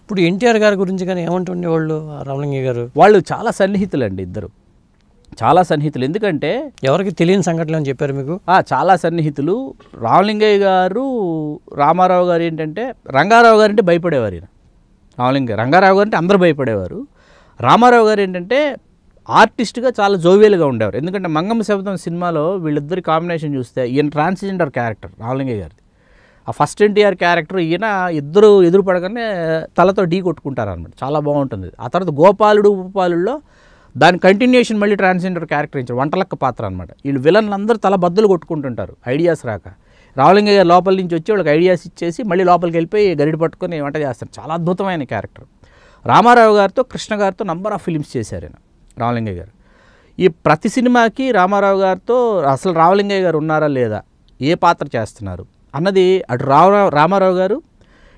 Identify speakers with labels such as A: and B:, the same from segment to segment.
A: ఇప్పుడు ఎన్టీఆర్ గారి గురించి కానీ ఏమంటుండేవాళ్ళు రామలింగయ్య గారు?
B: వాళ్ళు చాలా సన్నిహితులండి ఇద్దరు, చాలా సన్నిహితులు. ఎందుకంటే
A: ఎవరికి తెలియని సంఘటనలు అని చెప్పారు మీకు?
B: చాలా సన్నిహితులు. రామలింగయ్య గారు రామారావు గారు ఏంటంటే, రంగారావు గారు అంటే భయపడేవారు. ఈయన రంగారావు గారు అంటే అందరూ భయపడేవారు. రామారావు గారు ఏంటంటే ఆర్టిస్ట్గా చాలా జోవియల్గా ఉండేవారు. ఎందుకంటే మంగమ్మ శబ్దం సినిమాలో వీళ్ళిద్దరి కాంబినేషన్ చూస్తే ఈయన ట్రాన్స్జెండర్ క్యారెక్టర్ రామలింగయ్య గారిది. ఆ ఫస్ట్ ఎన్టీఆర్ క్యారెక్టర్ ఈయన ఇద్దరు ఎదురు పడగానే తలతో ఢీ కొట్టుకుంటారు అనమాట. చాలా బాగుంటుంది. ఆ తర్వాత గోపాలుడు ఉపపాలుల్లో దాని కంటిన్యూషన్ మళ్ళీ ట్రాన్స్జెండర్ క్యారెక్టర్ ఇచ్చారు, వంటలక్క పాత్ర అనమాట. వీళ్ళు విలన్లు అందరూ తల బద్దలు కొట్టుకుంటుంటారు ఐడియాస్ రాక. రామలింగయ్య గారు లోపల నుంచి వచ్చి వాళ్ళకి ఐడియాస్ ఇచ్చేసి మళ్ళీ లోపలికి వెళ్ళిపోయి గరిడి పట్టుకొని వంట చేస్తారు. చాలా అద్భుతమైన క్యారెక్టర్. రామారావు గారితో కృష్ణ గారితో నంబర్ ఆఫ్ ఫిలిమ్స్ చేశారు ఆయన రామలింగయ్య గారు. ఈ ప్రతి సినిమాకి రామారావు గారితో అసలు రామలింగయ్య గారు ఉన్నారా లేదా, ఏ పాత్ర చేస్తున్నారు అన్నది అటు రామారావు గారు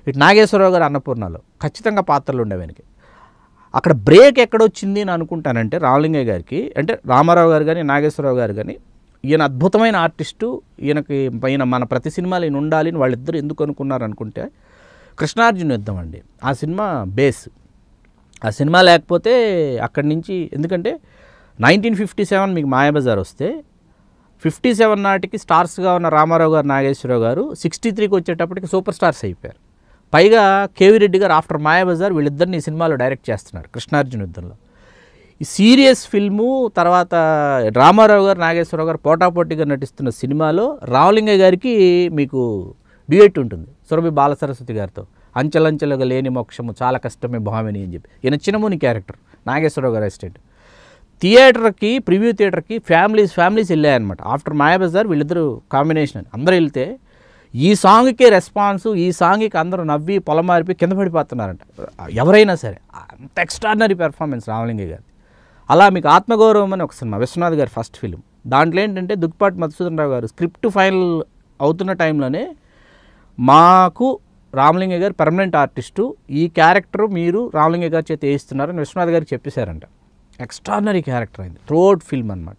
B: ఇటు నాగేశ్వరరావు గారు అన్నపూర్ణలో ఖచ్చితంగా పాత్రలు ఉండేవానికి. అక్కడ బ్రేక్ ఎక్కడొచ్చింది అని అనుకుంటానంటే రామలింగయ్య గారికి, అంటే రామారావు గారు కానీ నాగేశ్వరరావు గారు కానీ, ఈయన అద్భుతమైన ఆర్టిస్టు, ఈయన మన ప్రతి సినిమాలో ఈయన ఉండాలి అని వాళ్ళిద్దరూ ఎందుకు అనుకున్నారు అనుకుంటే కృష్ణార్జున యుద్ధం అండి. ఆ సినిమా బేస్. ఆ సినిమా లేకపోతే అక్కడి నుంచి, ఎందుకంటే 1957 మీకు మాయాబజార్ వస్తే 57 నాటికి స్టార్స్గా ఉన్న రామారావు గారు నాగేశ్వరరావు గారు 63కి వచ్చేటప్పటికి సూపర్ స్టార్స్ అయిపోయారు. పైగా కేవీ రెడ్డి గారు ఆఫ్టర్ మాయాబజార్ వీళ్ళిద్దరిని ఈ సినిమాలో డైరెక్ట్ చేస్తున్నారు కృష్ణార్జున యుద్ధంలో. ఈ సీరియస్ ఫిల్ము తర్వాత రామారావు గారు నాగేశ్వరరావు గారు పోటాపోటీగా నటిస్తున్న సినిమాలో రామలింగయ్య గారికి మీకు డ్యూయెట్ ఉంటుంది సురభి బాలసరస్వతి గారితో. అంచెలంచెలుగా లేని మోక్షము చాలా కష్టమే భామిని అని చెప్పి. ఈయన చిన్నముని క్యారెక్టర్, నాగేశ్వరరావు గారు అసిస్టెంట్. థియేటర్కి ప్రివ్యూ థియేటర్కి ఫ్యామిలీస్ వెళ్ళాయన్నమాట. ఆఫ్టర్ మాయాబజార్ వీళ్ళిద్దరూ కాంబినేషన్ అని అందరూ వెళ్తే ఈ సాంగ్కి రెస్పాన్సు, ఈ సాంగ్కి అందరూ నవ్వి పొలమారిపి కింద పడిపోతున్నారంట ఎవరైనా సరే. అంత ఎక్స్ట్రాడినరీ పెర్ఫార్మెన్స్ రామలింగయ్య గారు. అలా మీకు ఆత్మగౌరవం అని ఒక సినిమా, విశ్వనాథ్ గారి ఫస్ట్ ఫిలిం. దాంట్లో ఏంటంటే దుగ్గిపాటి మధుసూదన్ రావు గారు స్క్రిప్ట్ ఫైనల్ అవుతున్న టైంలోనే మాకు రామలింగయ్య గారు పర్మనెంట్ ఆర్టిస్టు, ఈ క్యారెక్టర్ మీరు రామలింగయ్య గారి చేత వేయిస్తున్నారని విశ్వనాథ్ గారికి చెప్పేశారంట. ఎక్స్ట్రాడినరీ క్యారెక్టర్ అయింది త్రూఅవుట్ ఫిల్మ్ అనమాట.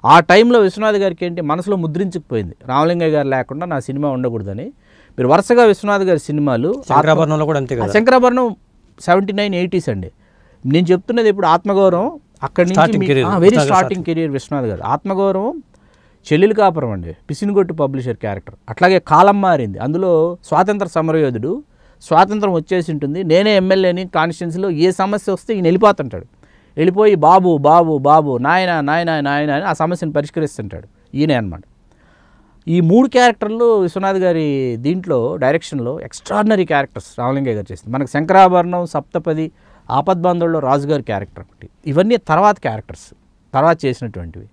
B: ఆ టైంలో విశ్వనాథ్ గారికి ఏంటి మనసులో ముద్రించుకుపోయింది, రామలింగయ్య గారు లేకుండా నా సినిమా ఉండకూడదని. మీరు వరుసగా విశ్వనాథ్ గారి సినిమాలు,
A: శంకరాభరణంలో కూడా అంతే కదా.
B: శంకరాభరణం 79, 80s అండి. నేను చెప్తున్నది ఇప్పుడు ఆత్మగౌరవం అక్కడి నుంచి వెరీ స్టార్టింగ్ కెరీర్ విశ్వనాథ్ గారు. ఆత్మగౌరవం చెల్లెలు కాపురం అండి, పిసినిగొట్టు పబ్లిషర్ క్యారెక్టర్. అట్లాగే కాలం మారింది, అందులో స్వాతంత్ర సమరయోధుడు, స్వాతంత్రం వచ్చేసి ఉంటుంది, నేనే ఎమ్మెల్యేని కాన్స్టిట్యున్సీలో, ఏ సమస్య వస్తే ఈయన వెళ్ళిపోతుంటాడు. వెళ్ళిపోయి బాబు బాబు బాబు నాయన నాయన నాయన అని ఆ సమస్యను పరిష్కరిస్తుంటాడు ఈయనే అనమాట. ఈ 3 క్యారెక్టర్లు విశ్వనాథ్ గారి దీంట్లో డైరెక్షన్లో ఎక్స్ట్రాడినరీ క్యారెక్టర్స్ రామలింగయ్య గారు చేసింది. మనకు శంకరాభరణం, సప్తపది, ఆపద్బాంధవుల్లో రాజుగారి క్యారెక్టర్ ఒకటి, ఇవన్నీ తర్వాత క్యారెక్టర్స్, తర్వాత చేసినటువంటివి.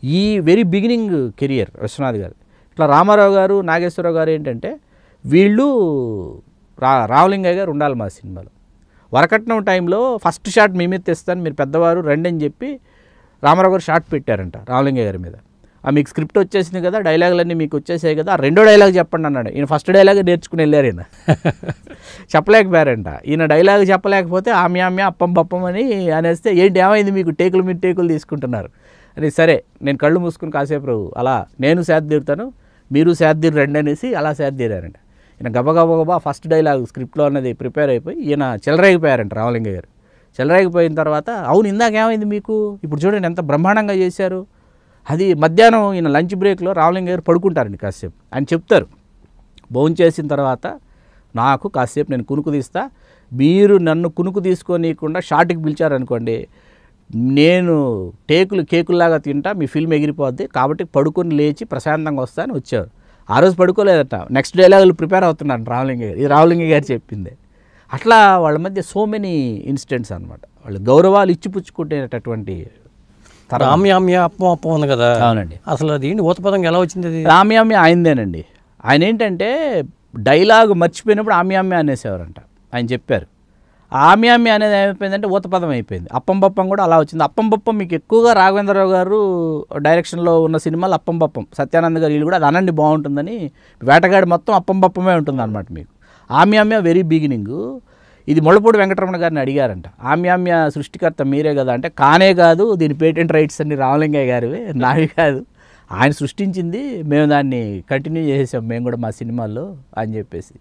B: ఈ వెరీ బిగినింగ్ కెరియర్ విశ్వనాథ్ గారు. ఇట్లా రామారావు గారు నాగేశ్వరరావు గారు ఏంటంటే వీళ్ళు రామలింగయ్య గారు ఉండాలి మా సినిమాలో. వరకట్నం టైంలో ఫస్ట్ షాట్ మీ మీద తెస్తాను, మీరు పెద్దవారు రండి అని చెప్పి రామారావు గారు షాట్ పెట్టారంట రామలింగయ్య గారి మీద. మీకు స్క్రిప్ట్ వచ్చేసింది కదా, డైలాగులన్నీ మీకు వచ్చేసాయి కదా, రెండో డైలాగ్ చెప్పండి అన్నాడు. ఈయన ఫస్ట్ డైలాగ్ నేర్చుకుని వెళ్ళారు. ఈయన చెప్పలేకపోయారంట. ఈయన డైలాగ్ చెప్పలేకపోతే ఆమ్య అప్పం పప్పం అని అనేస్తే ఏంటి ఏమైంది మీకు, టేకులు మీరు టేకులు తీసుకుంటున్నారు అని. సరే నేను కళ్ళు మూసుకుని కాసేపు అలా నేను సేద తీరుతాను, మీరు సేద తీరు రండి అనేసి అలా సేద తీరారంట. ఈయన గబగబా ఫస్ట్ డైలాగ్ స్క్రిప్ట్లో అన్నది ప్రిపేర్ అయిపోయి ఈయన చెలరేగిపోయారంట రామలింగయ్య గారు. చెలరేగిపోయిన తర్వాత అవును ఇందాక ఏమైంది మీకు, ఇప్పుడు చూడండి ఎంత బ్రహ్మాండంగా చేశారు. అది మధ్యాహ్నం ఈయన లంచ్ బ్రేక్లో రామలింగయ్య గారు పడుకుంటారండి కాసేపు. ఆయన చెప్తారు, భోజనం చేసిన తర్వాత నాకు కాసేపు నేను కునుకు తీస్తా, మీరు నన్ను కునుకు తీసుకోనీయకుండా షార్ట్కి పిలిచారనుకోండి, నేను కేకుల్లాగా తింటా, మీ ఫిల్మ్ ఎగిరిపోద్ది, కాబట్టి పడుకొని లేచి ప్రశాంతంగా వస్తా అని వచ్చారు. ఆ రోజు పడుకోలేదట, నెక్స్ట్ డైలాగులు ప్రిపేర్ అవుతున్నాను రామలింగయ్య గారు. ఇది రామలింగయ్య గారు చెప్పిందే. అట్లా వాళ్ళ మధ్య సో మెనీ ఇన్సిడెంట్స్ అనమాట. వాళ్ళు గౌరవాలు ఇచ్చిపుచ్చుకునేటటువంటి.
A: రామ్యామ్య అప్పం అప్పం ఉంది కదా.
B: అవునండి.
A: అసలు అది ఊతపదంగా ఎలా వచ్చింది? అది
B: రామ్యామ్య ఆయనదేనండి. ఆయన ఏంటంటే డైలాగ్ మర్చిపోయినప్పుడు ఆమ్యామ్య అనేసేవారంట. ఆయన చెప్పారు ఆమ్యామ్య అనేది ఏమైపోయిందంటే ఊతపదం అయిపోయింది. అప్పం పప్పం కూడా అలా వచ్చింది. అప్పం పప్పం మీకు ఎక్కువగా రాఘవేంద్రరావు గారు డైరెక్షన్లో ఉన్న సినిమాలు అప్పం పప్పం, సత్యానంద్ గారు వీళ్ళు కూడా అది అనండి బాగుంటుందని. వేటగాడి మొత్తం అప్పం పప్పమే ఉంటుంది అనమాట మీకు. ఆమ్యామ్య వెరీ బిగినింగ్. ఇది ముళ్ళపూడి వెంకటరమణ గారిని అడిగారంట, ఆమ్యామ్య సృష్టికర్త మీరే కదా అంటే, కానే కాదు, దీని పేటెంట్ రైట్స్ అన్ని రామలింగయ్య గారివే, నావి కాదు, ఆయన సృష్టించింది, మేము దాన్ని కంటిన్యూ చేసేసాం మేము కూడా మా సినిమాల్లో అని చెప్పేసి.